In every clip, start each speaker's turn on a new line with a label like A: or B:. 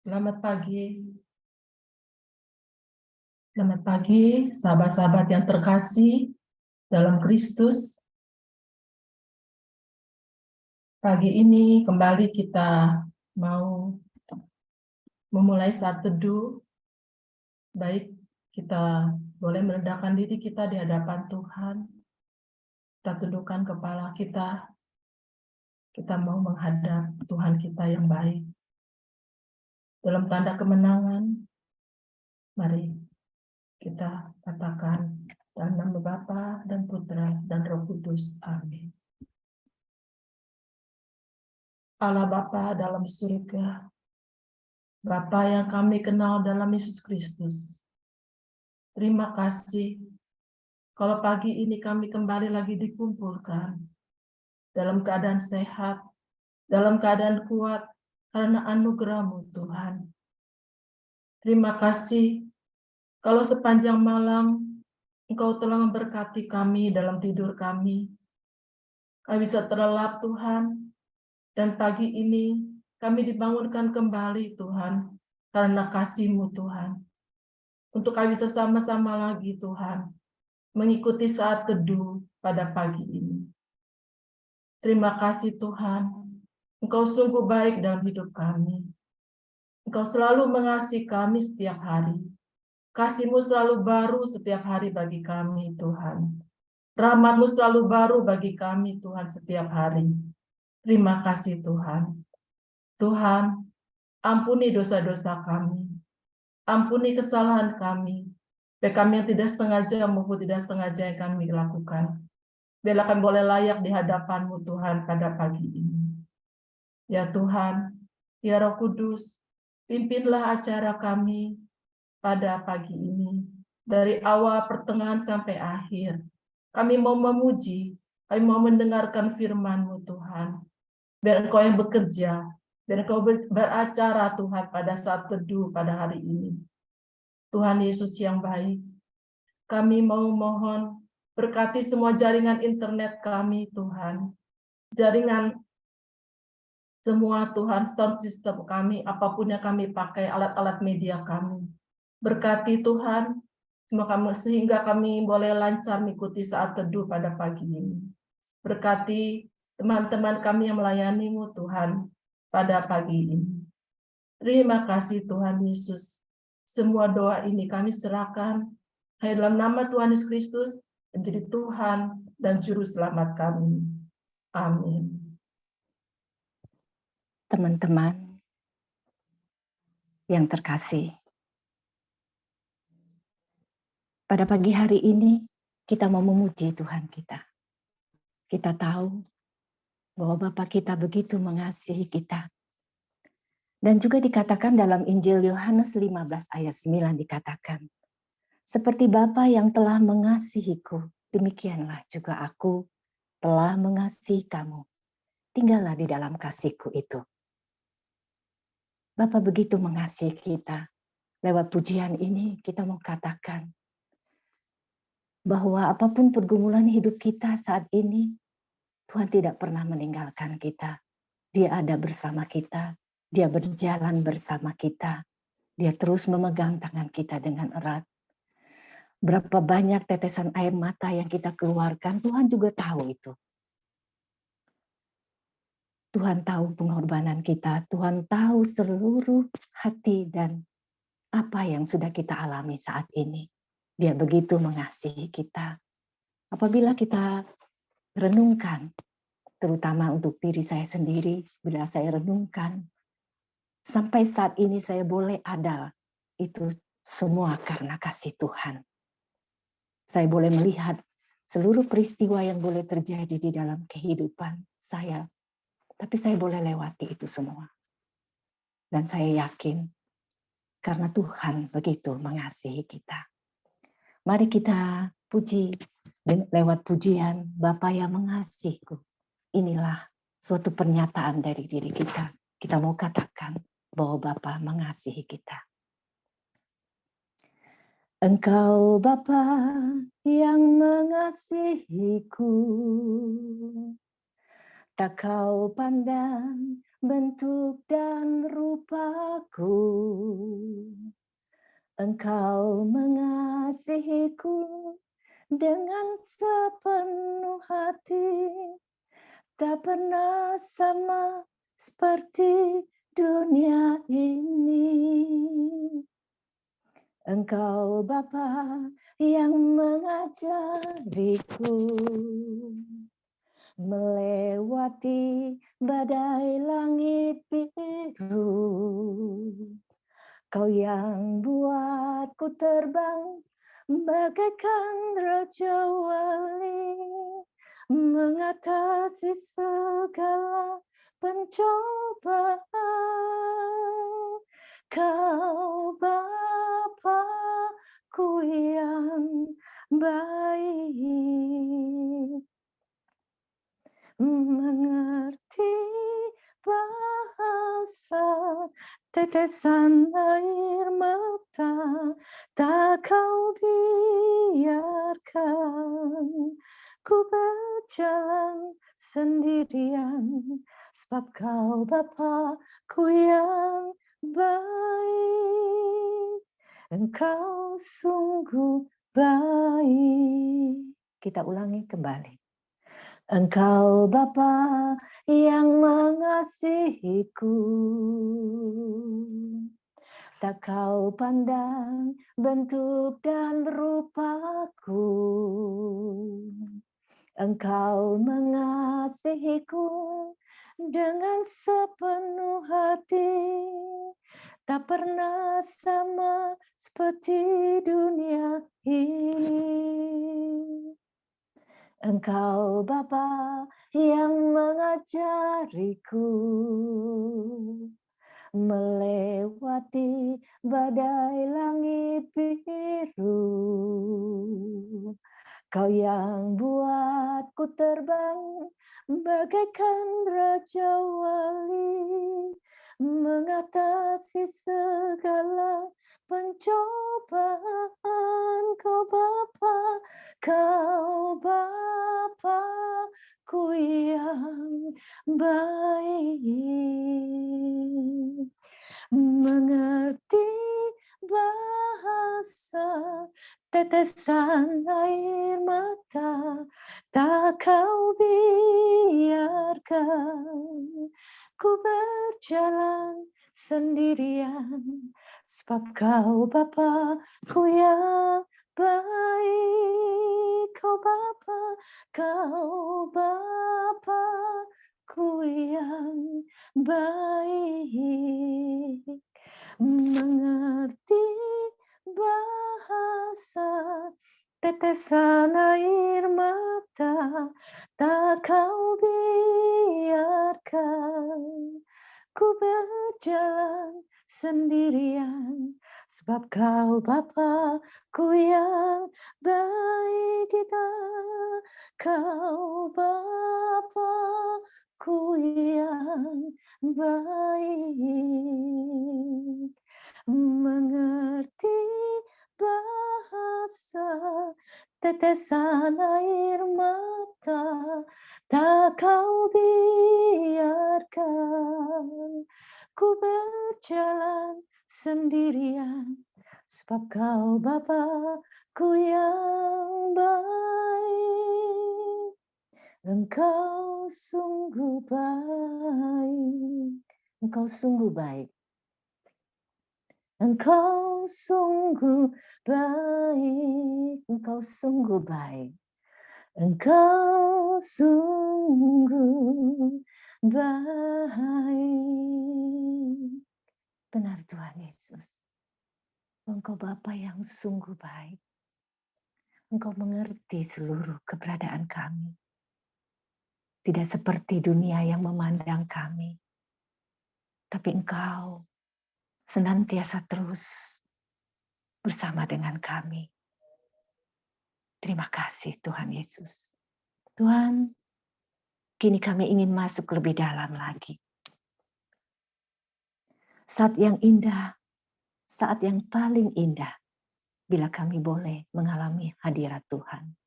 A: Selamat pagi. Selamat pagi, sahabat-sahabat yang terkasih dalam Kristus. Pagi ini kembali kita mau memulai saat teduh. Baik, kita boleh merendahkan diri kita di hadapan Tuhan. Kita tundukkan kepala kita. Kita mau menghadap Tuhan kita yang baik. Dalam tanda kemenangan, mari kita katakan dalam nama Bapa dan Putra dan Roh Kudus. Amin. Allah Bapa dalam surga, Bapa yang kami kenal dalam Yesus Kristus, terima kasih kalau pagi ini kami kembali lagi dikumpulkan dalam keadaan sehat, dalam keadaan kuat karena anugerah-Mu Tuhan. Terima kasih kalau sepanjang malam Engkau telah memberkati kami dalam tidur kami. Kami bisa terlelap Tuhan, dan pagi ini kami dibangunkan kembali Tuhan karena kasih-Mu Tuhan. Untuk kami bisa sama-sama lagi Tuhan mengikuti saat teduh pada pagi ini. Terima kasih Tuhan, Engkau sungguh baik dalam hidup kami. Engkau selalu mengasihi kami setiap hari. Kasih-Mu selalu baru setiap hari bagi kami Tuhan. Rahmat-Mu selalu baru bagi kami Tuhan setiap hari. Terima kasih Tuhan. Tuhan, ampuni dosa-dosa kami. Ampuni kesalahan kami. Baik kami yang tidak sengaja maupun tidak sengaja yang kami lakukan. Biarlah kami boleh layak di hadapan-Mu Tuhan pada pagi ini. Ya Tuhan, ya Roh Kudus, pimpinlah acara kami pada pagi ini. Dari awal, pertengahan, sampai akhir. Kami mau memuji, kami mau mendengarkan firman-Mu Tuhan. Biar Engkau yang bekerja, biar Engkau beracara Tuhan pada saat teduh pada hari ini. Tuhan Yesus yang baik, kami mau mohon berkati semua jaringan internet kami Tuhan. Jaringan semua Tuhan, sound system kami, apapun yang kami pakai, alat-alat media kami. Berkati Tuhan, sehingga kami boleh lancar mengikuti saat teduh pada pagi ini. Berkati teman-teman kami yang melayani-Mu Tuhan pada pagi ini. Terima kasih Tuhan Yesus. Semua doa ini kami serahkan hanya dalam nama Tuhan Yesus Kristus, menjadi Tuhan dan Juru Selamat kami. Amin.
B: Teman-teman yang terkasih, pada pagi hari ini kita mau memuji Tuhan kita. Kita tahu bahwa Bapa kita begitu mengasihi kita. Dan juga dikatakan dalam Injil Yohanes 15 ayat 9 dikatakan, seperti Bapa yang telah mengasihiku, demikianlah juga aku telah mengasihi kamu. Tinggallah di dalam kasihku itu. Bapa begitu mengasihi kita. Lewat pujian ini kita mau katakan bahwa apapun pergumulan hidup kita saat ini, Tuhan tidak pernah meninggalkan kita. Dia ada bersama kita, Dia berjalan bersama kita. Dia terus memegang tangan kita dengan erat. Berapa banyak tetesan air mata yang kita keluarkan, Tuhan juga tahu itu. Tuhan tahu pengorbanan kita, Tuhan tahu seluruh hati dan apa yang sudah kita alami saat ini. Dia begitu mengasihi kita. Apabila kita renungkan, terutama untuk diri saya sendiri, bila saya renungkan, sampai saat ini saya boleh ada, itu semua karena kasih Tuhan. Saya boleh melihat seluruh peristiwa yang boleh terjadi di dalam kehidupan saya, tapi saya boleh lewati itu semua. Dan saya yakin, karena Tuhan begitu mengasihi kita. Mari kita puji lewat pujian Bapa yang mengasihiku. Inilah suatu pernyataan dari diri kita. Kita mau katakan bahwa Bapa mengasihi kita. Engkau Bapa yang mengasihiku, tak kau pandang bentuk dan rupaku. Engkau mengasihiku dengan sepenuh hati, tak pernah sama seperti dunia ini. Engkau Bapa yang mengajariku melewati badai langit biru. Kau yang buatku terbang bagaikan raja wali, mengatasi segala pencobaan. Kau Bapa-Ku yang baik, mengerti bahasa tetesan air mata, tak kau biarkan ku berjalan sendirian, sebab kau Bapa-Ku yang baik. Engkau sungguh baik. Kita ulangi kembali. Engkau Bapa yang mengasihiku, tak kau pandang bentuk dan rupaku. Engkau mengasihiku dengan sepenuh hati, tak pernah sama seperti dunia ini. Engkau Bapa yang mengajariku melewati badai langit biru. Kau yang buatku terbang bagaikan raja wali, mengatasi segala pencobaan. Kau Bapa-Ku yang baik, mengerti bahasa tetesan air mata, tak kau biarkan ku berjalan sendirian, sebab kau Bapa-Ku yang baik. Kau Bapa-Ku yang baik, mengerti bahasa tetesan air mata, tak kau biarkan ku berjalan sendirian, sebab kau Bapa-Ku yang baik. Kita, kau Bapa-Ku yang baik, mengerti bahasa tetesan air mata, tak kau biarkan ku berjalan sendirian, sebab kau Bapa-Ku yang baik. Engkau sungguh baik. Engkau sungguh baik. Engkau sungguh baik. Engkau sungguh baik. Engkau sungguh baik. Benar Tuhan Yesus. Engkau Bapa yang sungguh baik. Engkau mengerti seluruh keberadaan kami. Tidak seperti dunia yang memandang kami. Tapi Engkau senantiasa terus bersama dengan kami. Terima kasih Tuhan Yesus. Tuhan, kini kami ingin masuk lebih dalam lagi. Saat yang indah, saat yang paling indah, bila kami boleh mengalami hadirat Tuhan.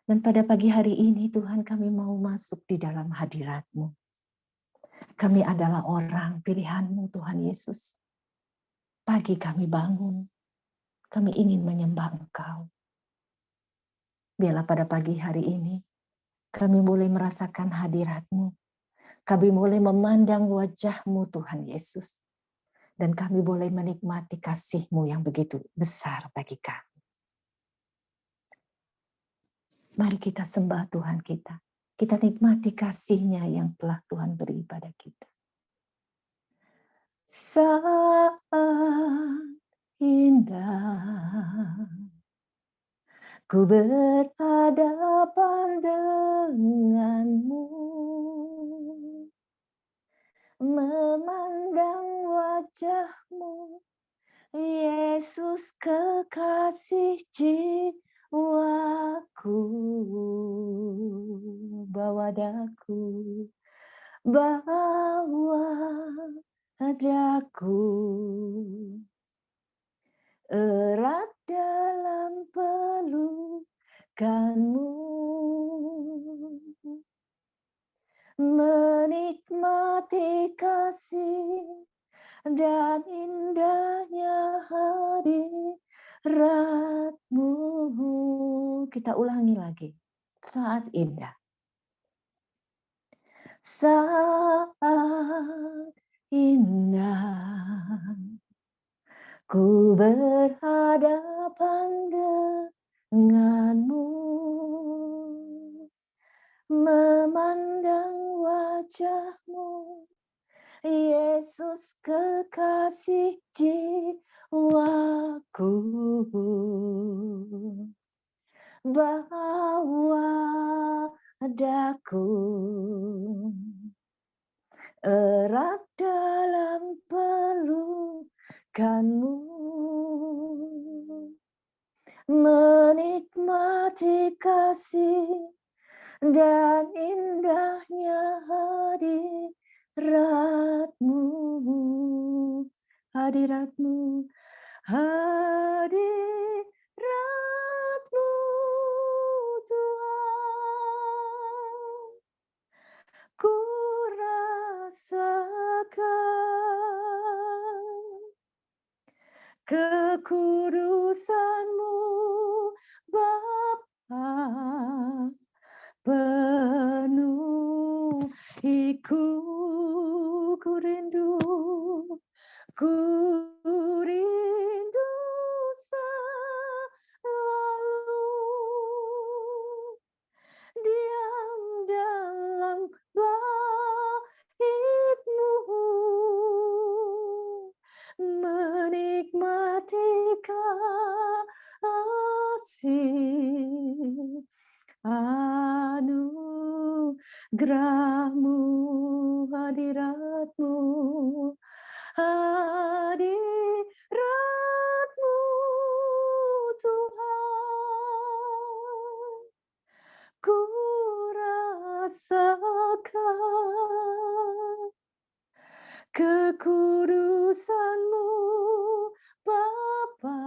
B: Dan pada pagi hari ini Tuhan kami mau masuk di dalam hadirat-Mu. Kami adalah orang pilihan-Mu Tuhan Yesus. Pagi kami bangun, kami ingin menyembah Engkau. Biarlah pada pagi hari ini, kami boleh merasakan hadirat-Mu. Kami boleh memandang wajah-Mu Tuhan Yesus. Dan kami boleh menikmati kasih-Mu yang begitu besar bagi kami. Mari kita sembah Tuhan kita. Kita nikmati kasih-Nya yang telah Tuhan beri pada kita. Saat indah ku berhadapan denganmu, memandang wajah-Mu, Yesus kekasih jiwaku. Bawa daku, bawa daku, erat dalam pelukanmu, menikmati kasih dan indahnya hadirat-Mu. Kita ulangi lagi. Saat indah. Saat indah ku berhadapan denganmu, memandang wajah-Mu, Yesus kekasih jiwaku. Bawa daku, erat dalam pelukan-Mu, menikmati kasih dan indahnya hadirat-Mu, hadirat-Mu, hadirat-Mu Tuhan. Ku rasakan kekudusan-Mu Bapa, penuh ku rindu, ku rindu selalu diam dalam bait-Mu, menikmati kasih anugerah-Mu, hadirat-Mu, hadirat-Mu Tuhan. Ku rasakan kekudusan-Mu Bapa,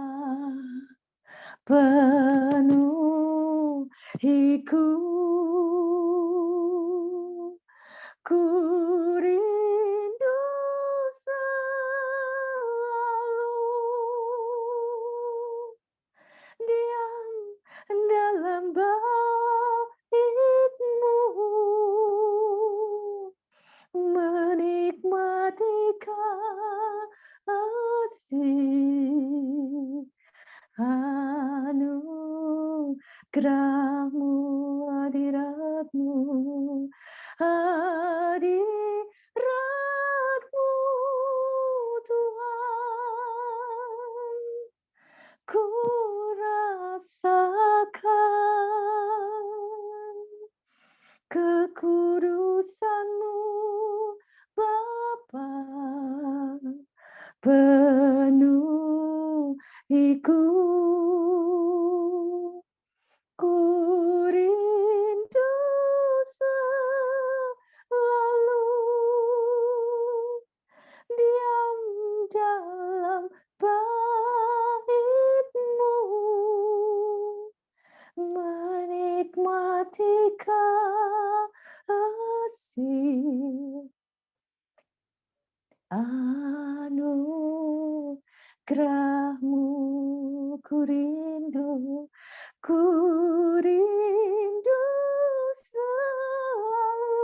B: penuh ku rindu selalu diam dalam bait-Mu, menikmati kasih anugerah-Mu, hadirat-Mu, hadirat-Mu Tuhan. Ku rasakan kekudusan-Mu Bapa, penuh ku rindu selalu diam dalam bait-Mu, menikmati kasih anugerahmu ku rindu selalu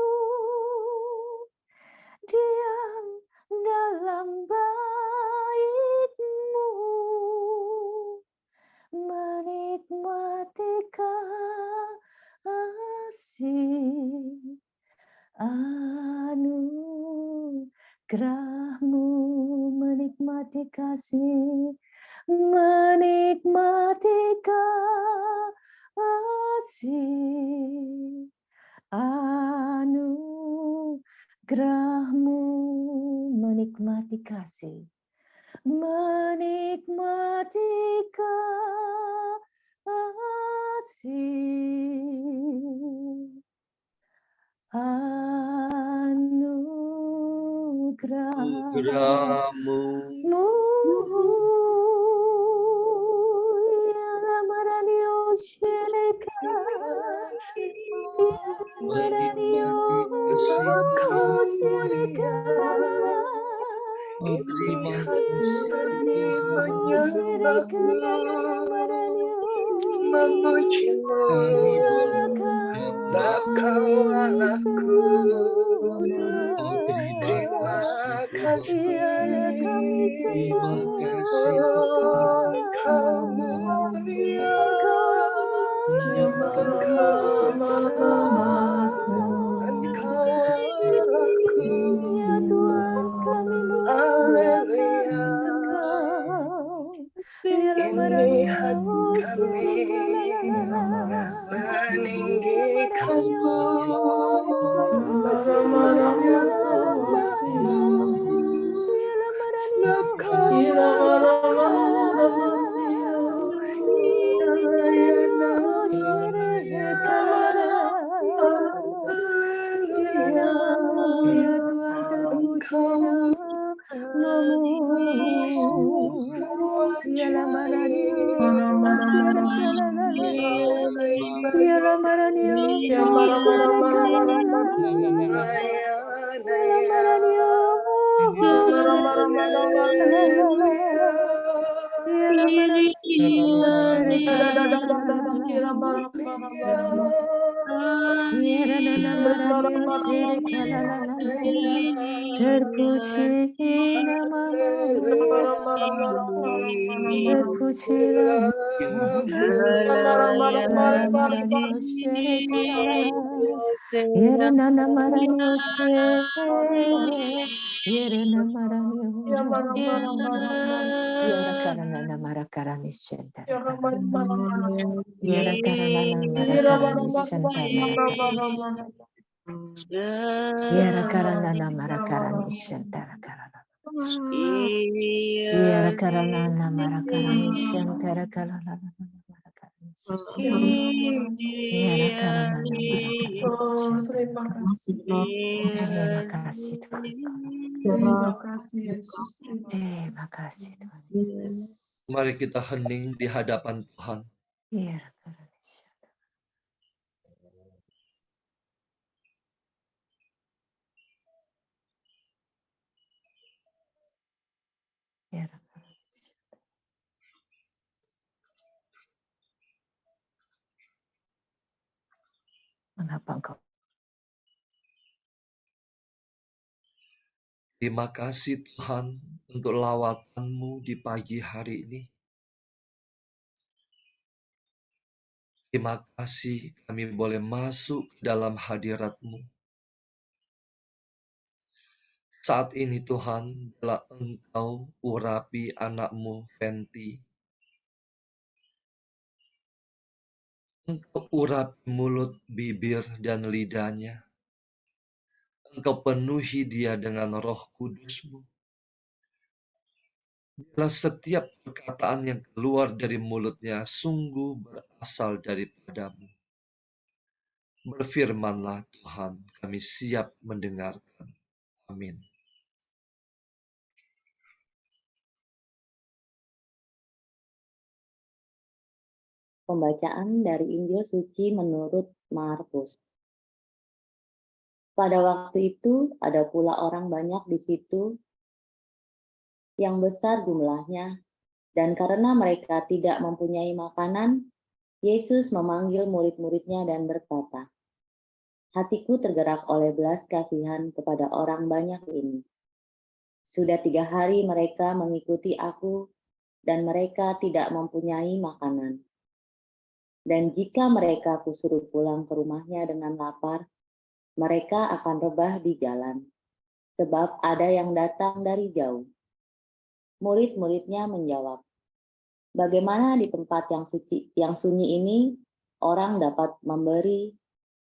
B: diam dalam bait-Mu, menikmati kasih anugerahmu, menikmati kasih, menikmati kasih anugerahmu, menikmati kasih, menikmati kasih anugerahmu
C: Terima kasih memujimu, tak Allahku. Terima kasih, Engkau mulia, Engkau aku.
B: Ya Tuhan, kami
C: Haleluya. Ini hati kami meninggikanmu, menyembahmu, sebab kau
B: Ya Tuhan, terpuji namamu. Ya terpuji namamu ya Tuhan, terpujilah Yara karana marakarani shantara karana. Yara karana marakarani shantara karana marakarani. Yara karana marakarani.
A: Terima kasih.
B: Terima kasih Tuhan.
A: Terima kasih Yesus.
B: Terima kasih Tuhan.
C: Mari kita hening di hadapan Tuhan.
B: Yara karana. Yara karana. Mengapa engkau?
C: Terima kasih Tuhan untuk lawatanmu di pagi hari ini. Terima kasih kami boleh masuk ke dalam hadirat-Mu. Saat ini Tuhan, bila Engkau urapi anak-Mu Fenty. Engkau urapi mulut, bibir, dan lidahnya. Engkau penuhi dia dengan Roh Kudus-Mu. Bila setiap perkataan yang keluar dari mulutnya sungguh berasal daripada-Mu. Berfirmanlah Tuhan, kami siap mendengarkan. Amin.
D: Pembacaan dari Injil Suci menurut Markus. Pada waktu itu ada pula orang banyak di situ yang besar jumlahnya, dan karena mereka tidak mempunyai makanan, Yesus memanggil murid-muridnya dan berkata, "Hatiku tergerak oleh belas kasihan kepada orang banyak ini. Sudah 3 hari mereka mengikuti aku, dan mereka tidak mempunyai makanan. Dan jika mereka kusuruh pulang ke rumahnya dengan lapar, mereka akan rebah di jalan, sebab ada yang datang dari jauh." Murid-muridnya menjawab, "Bagaimana di tempat yang sunyi ini orang dapat memberi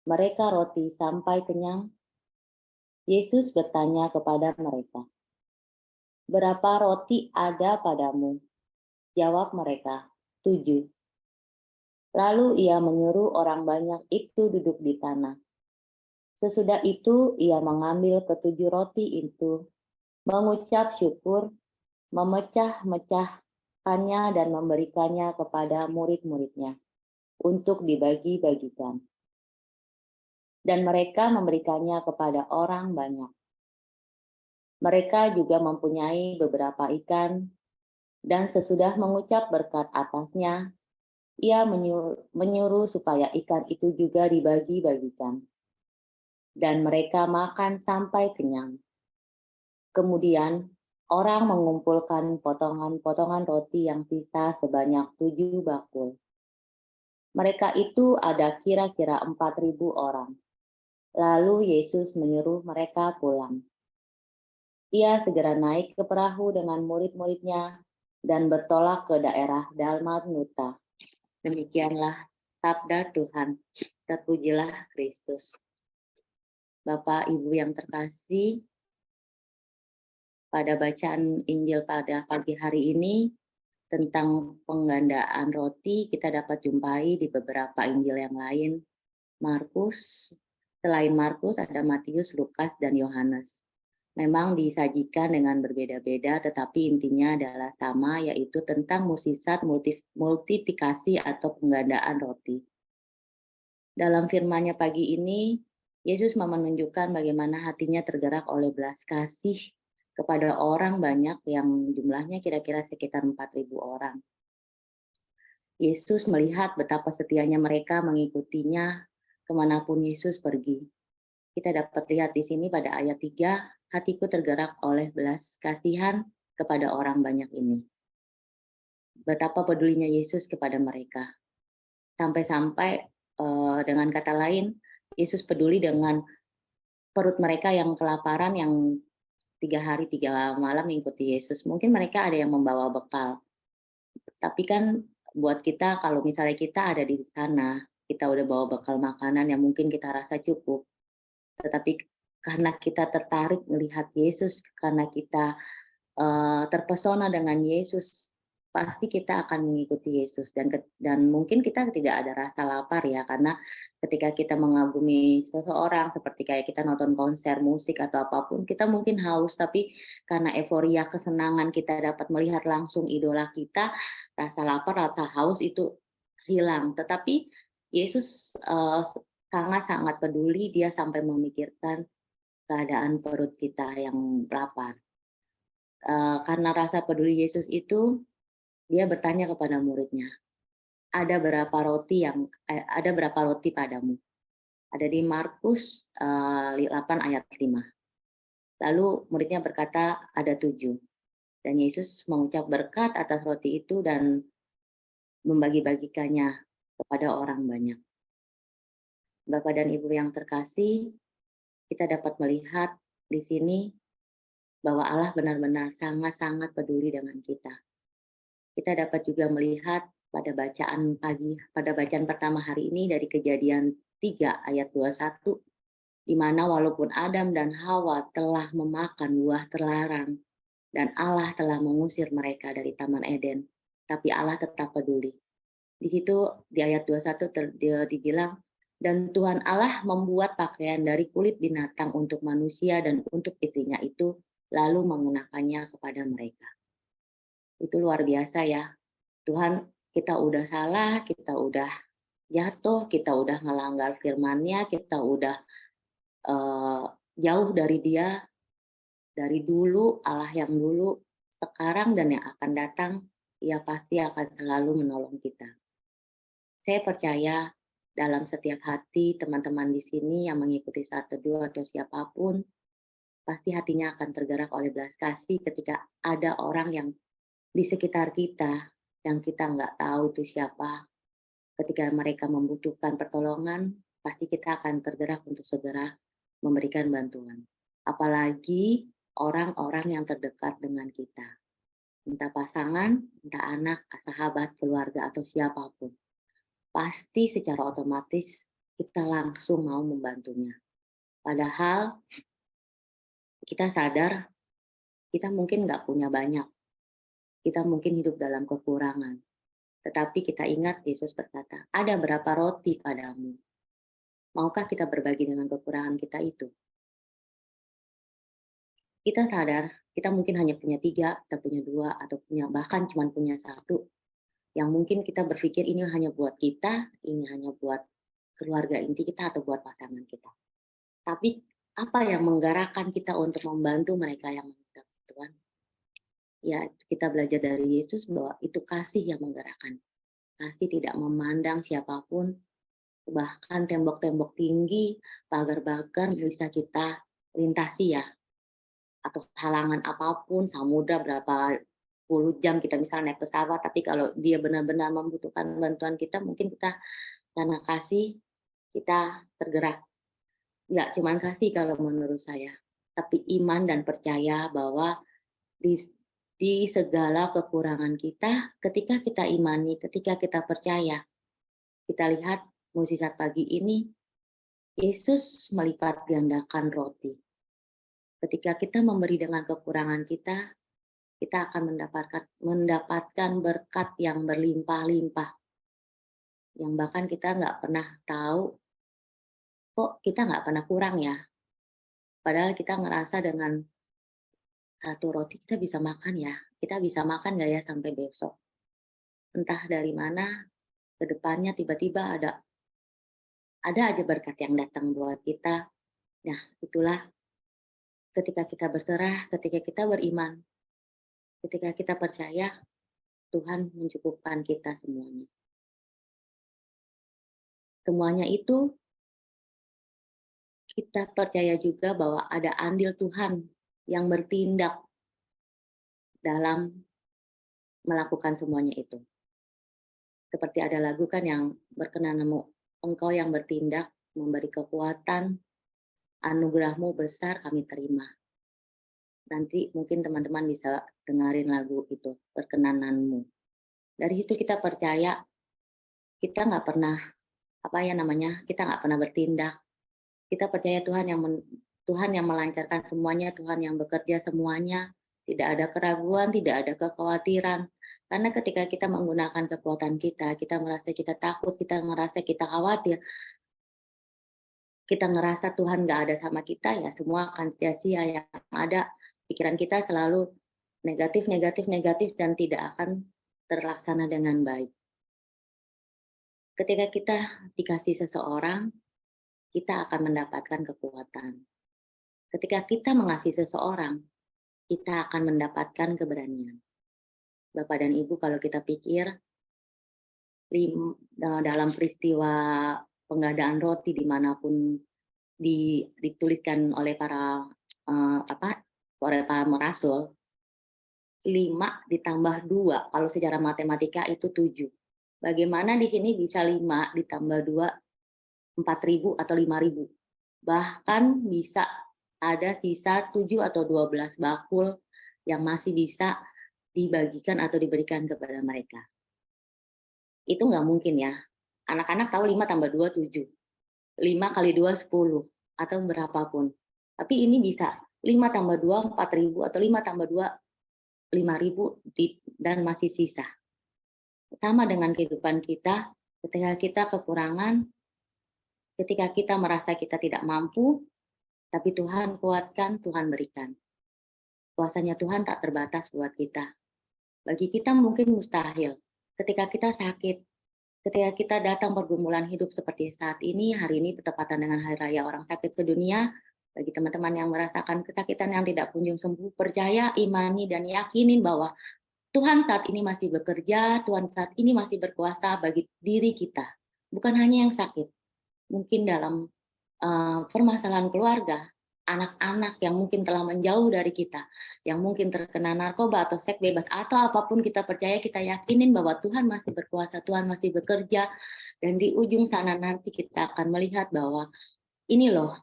D: mereka roti sampai kenyang?" Yesus bertanya kepada mereka, "Berapa roti ada padamu?" Jawab mereka, "7." Lalu ia menyuruh orang banyak itu duduk di tanah. Sesudah itu ia mengambil ke-7 roti itu, mengucap syukur, memecah-mecahkannya dan memberikannya kepada murid-muridnya untuk dibagi-bagikan. Dan mereka memberikannya kepada orang banyak. Mereka juga mempunyai beberapa ikan, dan sesudah mengucap berkat atasnya, ia menyuruh supaya ikan itu juga dibagi-bagikan. Dan mereka makan sampai kenyang. Kemudian orang mengumpulkan potongan-potongan roti yang sisa sebanyak 7 bakul. Mereka itu ada kira-kira 4.000 orang. Lalu Yesus menyuruh mereka pulang. Ia segera naik ke perahu dengan murid-muridnya dan bertolak ke daerah Dalmanuta. Demikianlah sabda Tuhan. Terpujilah Kristus. Bapak Ibu yang terkasih, pada bacaan Injil pada pagi hari ini tentang penggandaan roti kita dapat jumpai di beberapa Injil yang lain. Selain Markus ada Matius, Lukas, dan Yohanes. Memang disajikan dengan berbeda-beda, tetapi intinya adalah sama, yaitu tentang mukjizat multiplikasi atau penggandaan roti. Dalam firman-Nya pagi ini, Yesus mau menunjukkan bagaimana hatinya tergerak oleh belas kasih kepada orang banyak yang jumlahnya kira-kira sekitar 4.000 orang. Yesus melihat betapa setianya mereka mengikutinya kemanapun Yesus pergi. Kita dapat lihat di sini pada ayat 3, hatiku tergerak oleh belas kasihan kepada orang banyak ini. Betapa pedulinya Yesus kepada mereka. Sampai-sampai dengan kata lain, Yesus peduli dengan perut mereka yang kelaparan, yang 3 hari 3 malam mengikuti Yesus. Mungkin mereka ada yang membawa bekal. Tapi kan buat kita, kalau misalnya kita ada di sana, kita udah bawa bekal makanan yang mungkin kita rasa cukup. Tetapi karena kita tertarik melihat Yesus, karena kita terpesona dengan Yesus, pasti kita akan mengikuti Yesus. Dan mungkin kita tidak ada rasa lapar ya, karena ketika kita mengagumi seseorang, seperti kayak kita nonton konser musik atau apapun, kita mungkin haus, tapi karena euforia kesenangan kita dapat melihat langsung idola kita, rasa lapar, rasa haus itu hilang. Tetapi Yesus sangat-sangat peduli, dia sampai memikirkan keadaan perut kita yang lapar. Karena rasa peduli Yesus itu, dia bertanya kepada muridnya, ada berapa roti padamu? Ada di Markus 8 ayat 5. Lalu muridnya berkata ada 7. Dan Yesus mengucap berkat atas roti itu dan membagi-bagikannya kepada orang banyak. Bapak dan Ibu yang terkasih, kita dapat melihat di sini bahwa Allah benar-benar sangat-sangat peduli dengan kita. Kita dapat juga melihat pada bacaan pertama hari ini dari Kejadian 3 ayat 21, di mana walaupun Adam dan Hawa telah memakan buah terlarang dan Allah telah mengusir mereka dari Taman Eden, tapi Allah tetap peduli. Di situ di ayat 21 dibilang, dan Tuhan Allah membuat pakaian dari kulit binatang untuk manusia dan untuk istrinya itu, lalu mengenakannya kepada mereka. Itu luar biasa ya. Tuhan, kita udah salah, kita udah jatuh, kita udah ngelanggar firman-Nya, kita udah jauh dari Dia, dari dulu, Allah yang dulu, sekarang dan yang akan datang, Ia pasti akan selalu menolong kita. Saya percaya dalam setiap hati teman-teman di sini yang mengikuti saat teduh atau siapapun, pasti hatinya akan tergerak oleh belas kasih ketika ada orang yang di sekitar kita yang kita nggak tahu itu siapa. Ketika mereka membutuhkan pertolongan, pasti kita akan tergerak untuk segera memberikan bantuan. Apalagi orang-orang yang terdekat dengan kita. Entah pasangan, entah anak, sahabat, keluarga, atau siapapun. Pasti secara otomatis kita langsung mau membantunya. Padahal kita sadar kita mungkin nggak punya banyak. Kita mungkin hidup dalam kekurangan. Tetapi kita ingat Yesus berkata, ada berapa roti padamu? Maukah kita berbagi dengan kekurangan kita itu? Kita sadar kita mungkin hanya punya 3, kita punya 2, atau bahkan cuma punya 1. Yang mungkin kita berpikir ini hanya buat kita, ini hanya buat keluarga inti kita atau buat pasangan kita. Tapi apa yang menggerakkan kita untuk membantu mereka yang meminta bantuan? Ya, kita belajar dari Yesus bahwa itu kasih yang menggerakkan. Kasih tidak memandang siapapun, bahkan tembok-tembok tinggi, pagar-pagar bisa kita lintasi ya, atau halangan apapun, samudra berapa puluh jam kita misalnya naik pesawat, tapi kalau dia benar-benar membutuhkan bantuan kita, mungkin kita karena kasih, kita tergerak. Nggak cuma kasih kalau menurut saya, tapi iman dan percaya bahwa di segala kekurangan kita, ketika kita imani, ketika kita percaya, kita lihat mukjizat pagi ini, Yesus melipat gandakan roti. Ketika kita memberi dengan kekurangan kita akan mendapatkan berkat yang berlimpah-limpah. Yang bahkan kita nggak pernah tahu, kok kita nggak pernah kurang ya. Padahal kita ngerasa dengan 1 roti kita bisa makan ya. Kita bisa makan nggak ya sampai besok. Entah dari mana, ke depannya tiba-tiba ada aja berkat yang datang buat kita. Nah, itulah ketika kita berserah, ketika kita beriman, ketika kita percaya, Tuhan mencukupkan kita semuanya. Semuanya itu kita percaya juga bahwa ada andil Tuhan yang bertindak dalam melakukan semuanya itu. Seperti ada lagu kan yang berkenan-mu, Engkau yang bertindak, memberi kekuatan, anugerahmu besar kami terima. Nanti mungkin teman-teman bisa dengerin lagu itu, perkenananmu. Dari situ kita percaya, kita nggak pernah, kita nggak pernah bertindak. Kita percaya Tuhan yang melancarkan semuanya, Tuhan yang bekerja semuanya, tidak ada keraguan, tidak ada kekhawatiran. Karena ketika kita menggunakan kekuatan kita merasa kita takut, kita merasa kita khawatir, kita ngerasa Tuhan nggak ada sama kita, ya semua akan sia-sia. Yang ada pikiran kita selalu negatif, dan tidak akan terlaksana dengan baik. Ketika kita dikasih seseorang, kita akan mendapatkan kekuatan. Ketika kita mengasihi seseorang, kita akan mendapatkan keberanian. Bapak dan Ibu, kalau kita pikir dalam peristiwa pengadaan roti dimanapun dituliskan oleh para rasul, 5 ditambah 2, kalau secara matematika itu 7. Bagaimana di sini bisa 5 ditambah 2, 4.000 atau 5.000? Bahkan bisa ada sisa 7 atau 12 bakul yang masih bisa dibagikan atau diberikan kepada mereka. Itu nggak mungkin ya. Anak-anak tahu 5 tambah 2, 7. 5 kali 2, 10. Atau berapapun. Tapi ini bisa 5 tambah 2, 4.000. Atau 5 tambah 2, 5.000 dan masih sisa. Sama dengan kehidupan kita, ketika kita kekurangan, ketika kita merasa kita tidak mampu, tapi Tuhan kuatkan, Tuhan berikan. Kuasanya Tuhan tak terbatas buat kita. Bagi kita mungkin mustahil. Ketika kita sakit, ketika kita datang pergumulan hidup seperti saat ini, hari ini bertepatan dengan Hari Raya Orang Sakit Sedunia, Bagi teman-teman yang merasakan kesakitan yang tidak kunjung sembuh, percaya, imani, dan yakinin bahwa Tuhan saat ini masih bekerja, Tuhan saat ini masih berkuasa bagi diri kita. Bukan hanya yang sakit, mungkin dalam permasalahan keluarga, anak-anak yang mungkin telah menjauh dari kita, yang mungkin terkena narkoba atau seks bebas, atau apapun kita percaya, kita yakinin bahwa Tuhan masih berkuasa, Tuhan masih bekerja, dan di ujung sana nanti kita akan melihat bahwa ini loh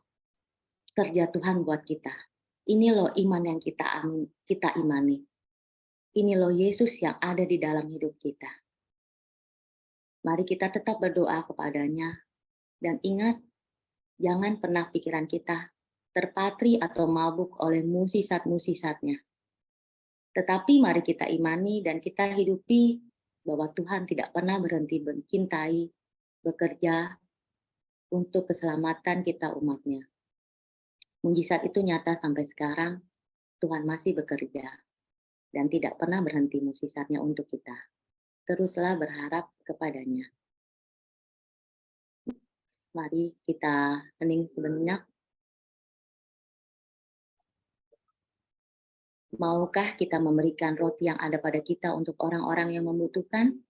D: kerja Tuhan buat kita. Ini loh iman yang kita imani. Ini loh Yesus yang ada di dalam hidup kita. Mari kita tetap berdoa kepadanya, dan ingat, jangan pernah pikiran kita terpatri atau mabuk oleh musisat-musisatnya. Tetapi mari kita imani dan kita hidupi bahwa Tuhan tidak pernah berhenti mencintai, bekerja untuk keselamatan kita umatnya. Mujizat itu nyata sampai sekarang, Tuhan masih bekerja dan tidak pernah berhenti mujizatnya untuk kita. Teruslah berharap kepadanya. Mari kita hening sebentar. Maukah kita memberikan roti yang ada pada kita untuk orang-orang yang membutuhkan?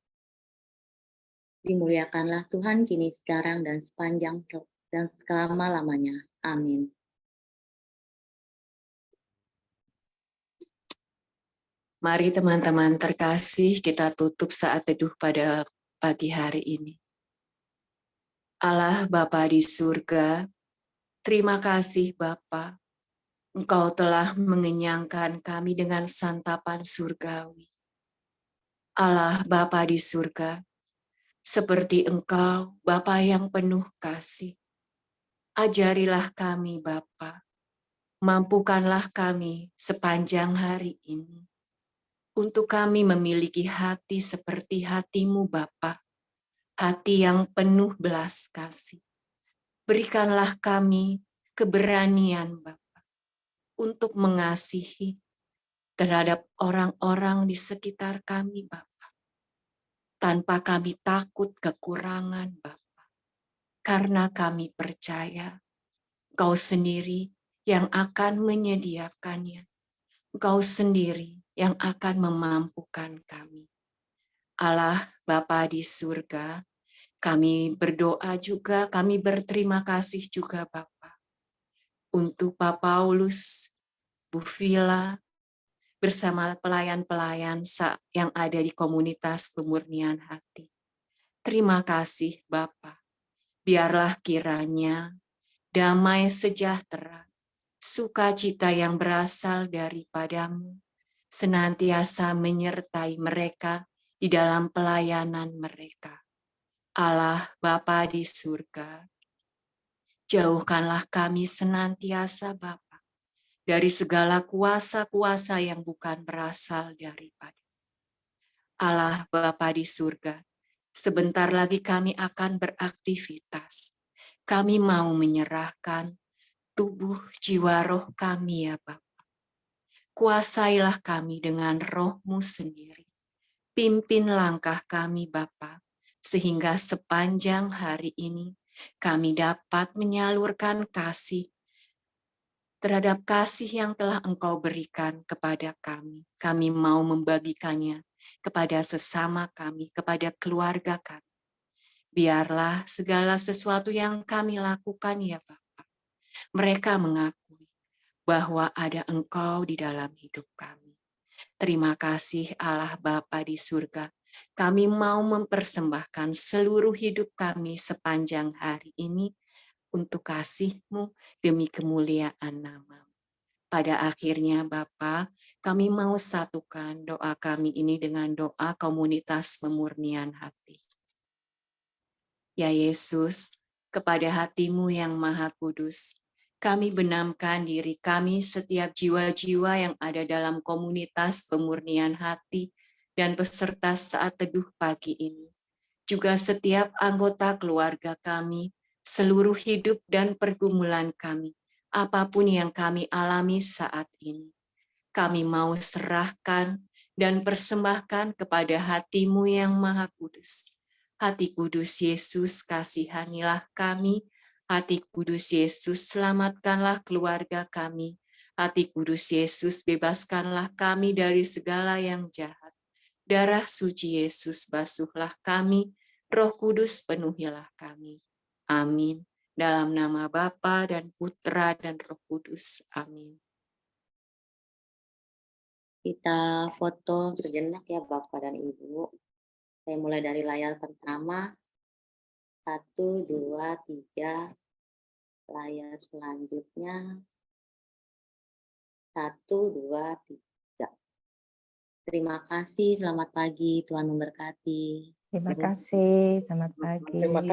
D: Dimuliakanlah Tuhan kini, sekarang, dan sepanjang dan selama-lamanya. Amin.
E: Mari teman-teman terkasih, kita tutup saat teduh pada pagi hari ini. Allah Bapa di surga, terima kasih Bapa, Engkau telah mengenyangkan kami dengan santapan surgawi. Allah Bapa di surga, seperti Engkau Bapa yang penuh kasih, ajarilah kami Bapa, mampukanlah kami sepanjang hari ini, untuk kami memiliki hati seperti hati-Mu Bapa, hati yang penuh belas kasih. Berikanlah kami keberanian Bapa untuk mengasihi terhadap orang-orang di sekitar kami Bapa, tanpa kami takut kekurangan Bapa, karena kami percaya Engkau sendiri yang akan menyediakannya, Engkau sendiri yang akan memampukan kami. Allah Bapa di surga, kami berdoa juga, kami berterima kasih juga Bapa, untuk Pak Paulus, Bu Vila, bersama pelayan-pelayan yang ada di komunitas pemurnian hati. Terima kasih Bapa, biarlah kiranya damai sejahtera, sukacita yang berasal daripada-Mu senantiasa menyertai mereka di dalam pelayanan mereka. Allah Bapa di surga, jauhkanlah kami senantiasa Bapa dari segala kuasa-kuasa yang bukan berasal daripada Allah Bapa di surga. Sebentar lagi kami akan beraktivitas. Kami mau menyerahkan tubuh, jiwa, roh kami ya Bapa. Kuasailah kami dengan Roh-Mu sendiri. Pimpin langkah kami Bapa, sehingga sepanjang hari ini kami dapat menyalurkan kasih terhadap kasih yang telah Engkau berikan kepada kami. Kami mau membagikannya kepada sesama kami, kepada keluarga kami. Biarlah segala sesuatu yang kami lakukan ya Bapa, mereka mengakui bahwa ada Engkau di dalam hidup kami. Terima kasih Allah Bapa di surga. Kami mau mempersembahkan seluruh hidup kami sepanjang hari ini untuk kasih-Mu demi kemuliaan nama-Mu. Pada akhirnya Bapa, kami mau satukan doa kami ini dengan doa komunitas pemurnian hati. Ya Yesus, kepada hati-Mu yang Maha Kudus, kami benamkan diri kami setiap jiwa-jiwa yang ada dalam komunitas pemurnian hati dan peserta saat teduh pagi ini. Juga setiap anggota keluarga kami, seluruh hidup dan pergumulan kami, apapun yang kami alami saat ini. Kami mau serahkan dan persembahkan kepada hati-Mu yang Maha Kudus. Hati Kudus Yesus, kasihanilah kami Hati Kudus Yesus, selamatkanlah keluarga kami. Hati Kudus Yesus, bebaskanlah kami dari segala yang jahat. Darah suci Yesus, basuhlah kami. Roh Kudus, penuhilah kami. Amin. Dalam nama Bapa dan Putra dan Roh Kudus. Amin.
D: Kita foto sejenak ya Bapak dan Ibu. Saya mulai dari layar pertama. 1, 2, 3. Layar selanjutnya. 1, 2, 3. Terima kasih, selamat pagi, Tuhan memberkati.
B: Terima kasih, selamat pagi.
F: Terima kasih.